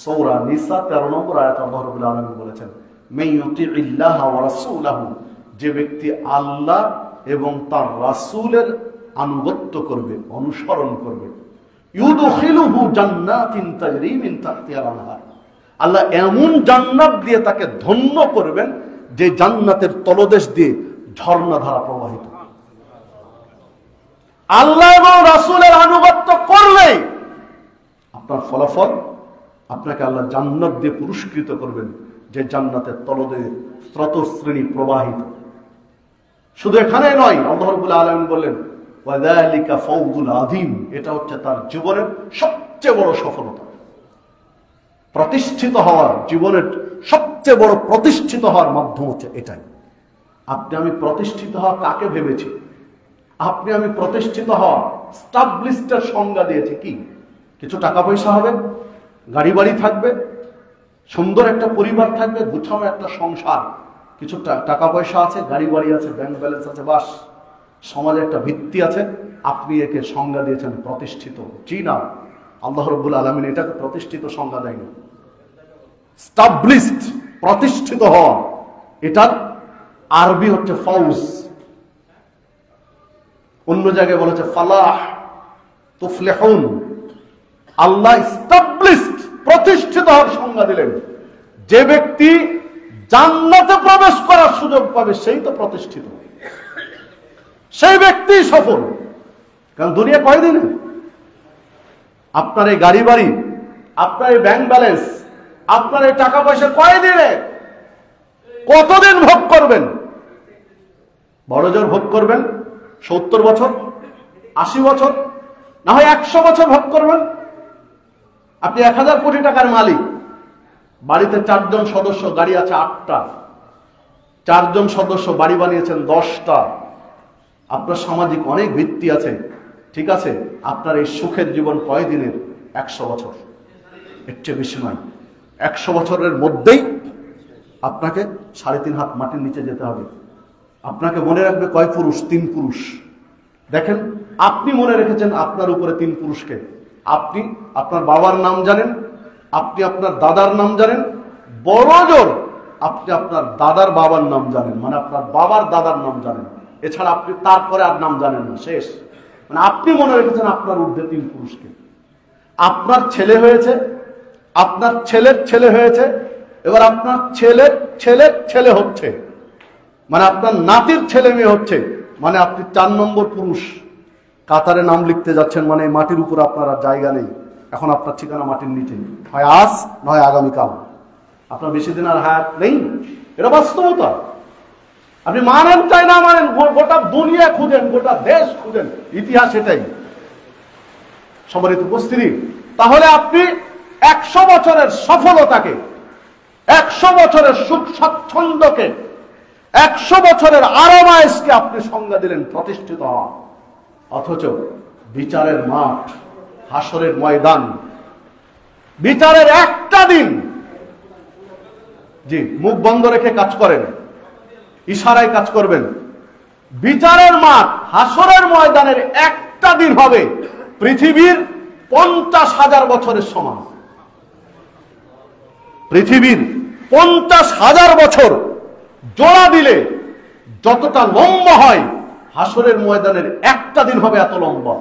সূরা নিসা 13 নম্বর আয়াতে আল্লাহ রাব্বুল আলামিন বলেছেন, মান ইউতিইল্লাহ ওয়া রাসূলাহু, যে ব্যক্তি আল্লাহ এবং তার রাসূলের আনুগত্য করবে, অনুসরণ করবে, ইউদখিলুহু জান্নাতিন তাজরি মিন তাহতিহাল আনহার, আল্লাহ এমন জান্নাত দিয়ে তাকে ধন্য করবেন যে জান্নাতের তলদেশ দিয়ে ঝর্ণাধারা প্রবাহিত। আল্লাহ এবং রাসূলের আনুগত্য করলে আপনার ফলাফল, আপনাকে আল্লাহ জান্নাত দিয়ে পুরস্কৃত করবেন যে জান্নাতের তলদেশ স্রোতশ্রেণী প্রবাহিত। শুধু এখানে নয়, আল্লাহ রাব্বুল আলামিন বললেন ওয়াযালিকা ফাওজুল আযীম, এটা হচ্ছে তার জীবনের সবচেয়ে বড় সফলতা। প্রতিষ্ঠিত হওয়ার, জীবনের সবচেয়ে বড় প্রতিষ্ঠিত হওয়ার মাধ্যম হচ্ছে এটাই। আপনি আমি প্রতিষ্ঠিত হওয়া কাকে ভেবেছি? আপনি আমি প্রতিষ্ঠিত হওয়া স্টাবলিশডের সংজ্ঞা দিয়েছে কি? কিছু টাকা পয়সা হবে, গাড়ি বাড়ি থাকবে, সুন্দর একটা পরিবার থাকবে, গুছানো একটা সংসার, কিছু টাকা পয়সা আছে, গাড়ি বাড়ি আছে, ব্যাংক ব্যালেন্স আছে, বাস, সমাজে একটা ভিত্তি আছে, আপনি একে সংজ্ঞা দিয়েছেন প্রতিষ্ঠিত। জি না, আল্লাহ রাব্বুল আলামিন এটাকে প্রতিষ্ঠিত সংজ্ঞা দেয়নি। স্টাবলিশড, প্রতিষ্ঠিত হওয়া, এটার আরবি হচ্ছে ফাউজ। অন্য জায়গায় বলেছে ফালাহ, তুফলিহুন। আল্লাহ স্টাবলিশড, প্রতিষ্ঠিত হওয়ার সংজ্ঞা দিলেন। যে ব্যক্তি জান্নাতে প্রবেশ করার সুযোগ পাবে সেই তো প্রতিষ্ঠিত, সেই ব্যক্তি সফল। কারণ দুনিয়া কয়দিনে? আপনার এই গাড়ি বাড়ি, আপনার এই ব্যাংক ব্যালেন্স, আপনার এই টাকা পয়সা কয়দিনে, কতদিন ভোগ করবেন? বড় জোর ভোগ করবেন 70 বছর, 80 বছর, না হয় 100 বছর ভোগ করবেন। আপনি 1000 কোটি টাকার মালিক, বাড়িতে 4 জন সদস্য, গাড়ি আছে 8টা, 4 জন সদস্য, বাড়ি বানিয়েছেন 10টা, আপনার সামাজিক অনেক ভিত্তি আছে, ঠিক আছে। আপনার এই সুখের জীবন কয়দিনের? 100 বছর, এর চেয়ে বেশি নয়। 100 বছরের মধ্যেই আপনাকে 3.5 হাত মাটির নিচে যেতে হবে। আপনাকে মনে রাখবে কয় পুরুষ? 3 পুরুষ। দেখেন, আপনি মনে রেখেছেন আপনার উপরে 3 পুরুষকে। আপনি আপনার বাবার নাম জানেন, আপনি আপনার দাদার নাম জানেন, বড় জোর আপনি আপনার দাদার বাবার নাম জানেন, মানে আপনার বাবার দাদার নাম জানেন, এছাড়া আপনি তারপরে আর নাম জানেন না, শেষ। মানে আপনি মনে রেখেছেন আপনার ঊর্ধ্বে 3 পুরুষকে। আপনার ছেলে হয়েছে, আপনার ছেলের ছেলে হয়েছে, এবার আপনার ছেলের ছেলের ছেলে হচ্ছে, মানে আপনার নাতির ছেলে মেয়ে হচ্ছে, মানে আপনি 4 নম্বর পুরুষ। কাতারে নাম লিখতে যাচ্ছেন, মানে মাটির উপর আপনার আর জায়গা নেই। এখন আপনার ঠিকানা মাটির নিচে, হয় আজ নয় আগামীকাল। আপনার বেশি দিন আর হায়াত নেই, এটা বাস্তবতা। আপনি মানেন চাই না মানেন, গোটা দুনিয়া খুঁজেন, গোটা দেশ খুঁজেন, ইতিহাস এটাই। সম্মানিত উপস্থিতি, তাহলে আপনি 100 বছরের সফলতাকে, 100 বছরের সুখ স্বাচ্ছন্দ্যকে, 100 বছরের আরামায়েশকে আপনি সংজ্ঞা দিলেন প্রতিষ্ঠিত হওয়া। অথচ বিচারের মাঠ, হাসরের ময়দান, বিচারের একটা দিন, জি মুখ বন্ধ রেখে কাজ করেন, ইশারায় কাজ করবেন। বিচারের মাঠ, হাসরের ময়দানের একটা দিন হবে পৃথিবীর 50,000 বছরের সমান। পৃথিবীর 50,000 বছর জোড়া দিলে যতটা লম্বা হয়, হাসরের ময়দানের একটা দিন হবে এত লম্বা।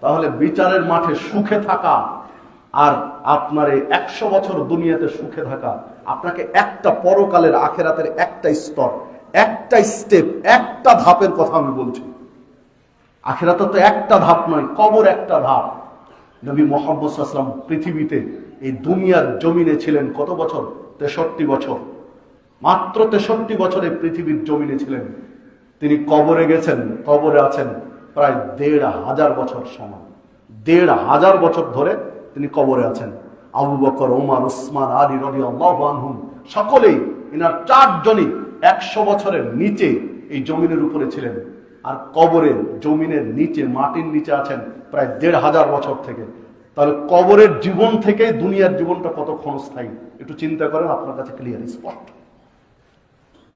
তাহলে বিচারের মাঠে সুখে থাকা আর আপনার এই 100 বছর দুনিয়াতে সুখে থাকা, আপনাকে একটা পরকালের আখেরাতের একটা স্তর, একটা স্টেপ, একটা ধাপের কথা আমি বলছি। আখেরাতে তো একটা ধাপ নয়, কবর একটা ধাপ। নবী মুহাম্মদ সাল্লাল্লাহু আলাইহি ওয়াসাল্লাম পৃথিবীতে এই দুনিয়ার জমিনে ছিলেন কত বছর? 63 বছর। মাত্র 63 বছরে পৃথিবীর জমিনে ছিলেন। তিনি কবরে গেছেন, কবরে আছেন প্রায় 1,500 বছর সমান। 1,500 বছর ধরে তিনি কবরে আছেন। আবু বকর, ওমর, উসমান, আলী রাদিয়াল্লাহু আনহুম সকলেই, এনার 4 জনই 100 বছরের নিচে এই জমিনের উপরে ছিলেন। আর কবরের জমিনের নিচে, মাটির নিচে আছেন প্রায় 1,500 বছর থেকে। তাহলে কবরের জীবন থেকে দুনিয়ার জীবনটা কত ক্ষণস্থায়ী, একটু চিন্তা করেন, আপনার কাছে ক্লিয়ার স্পষ্ট।